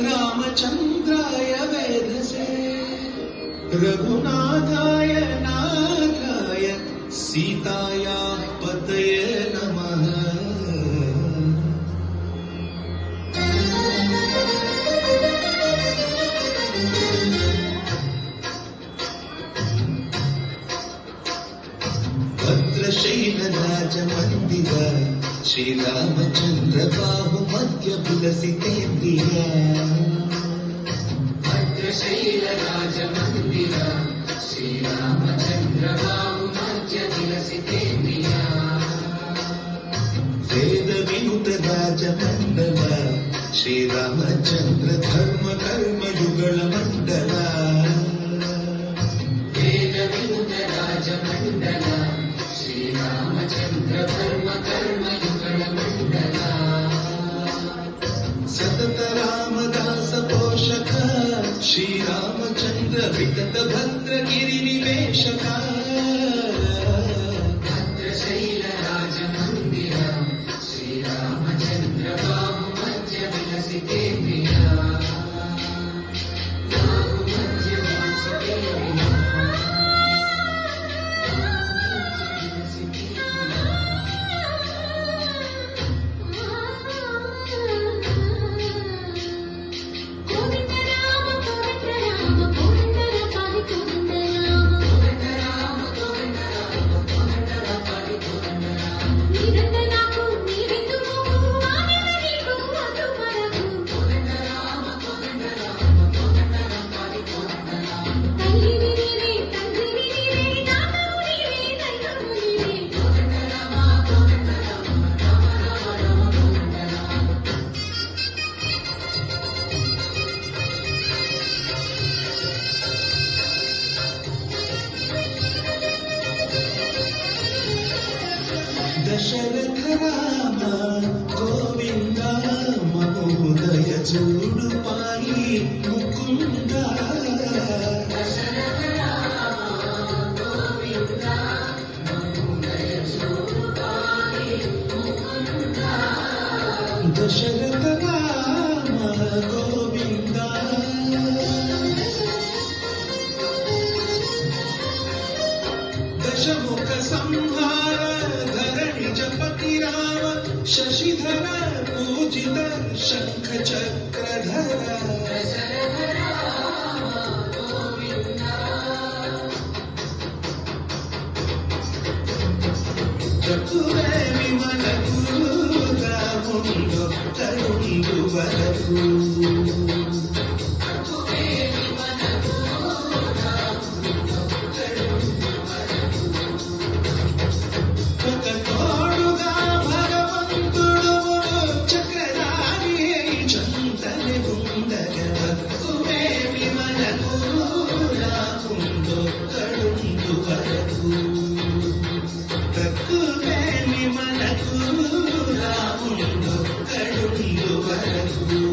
रामचंद्राय वेधसे रघुनाथाय नाथाय सीतायाः पतये नमः। भद्रशैलराजमन्दिर श्रीरामचन्द्र बाहुमध्य विलसितेन्द्रिय भद्रशैलराजमन्दिर श्रीरामचन्द्र बाहुमध्य विलसितेन्द्रिय वेदविनुत राजमण्डल श्रीरामचन्द्र धर्म कर्म युगल मण्डल वेदविनुत राजमण्डल श्रीरामचन्द्र धर्म कर्म युगल मण्डल सतत रामदास पोषक श्रीरामचन्द्र विगत भद्र गिरि निवेशक भद्रशैल राजमन्दिर श्रीरामचन्द्र बाहुमध्य विलसितेन्द्रिय दशरथ राम गोविंद महोदय चूडु पाई मुकुंद दशरथ राम गोविंद महोदय चूडु पाई मुकुंद दशरथ राम गोविंद दशमुख संहार जपति राम शशिधर पूजित शंख चक्रधर दशरथ राम गोविंद चतुरे विमल गुरुमुंडो तरुंडु वरपु Thank you.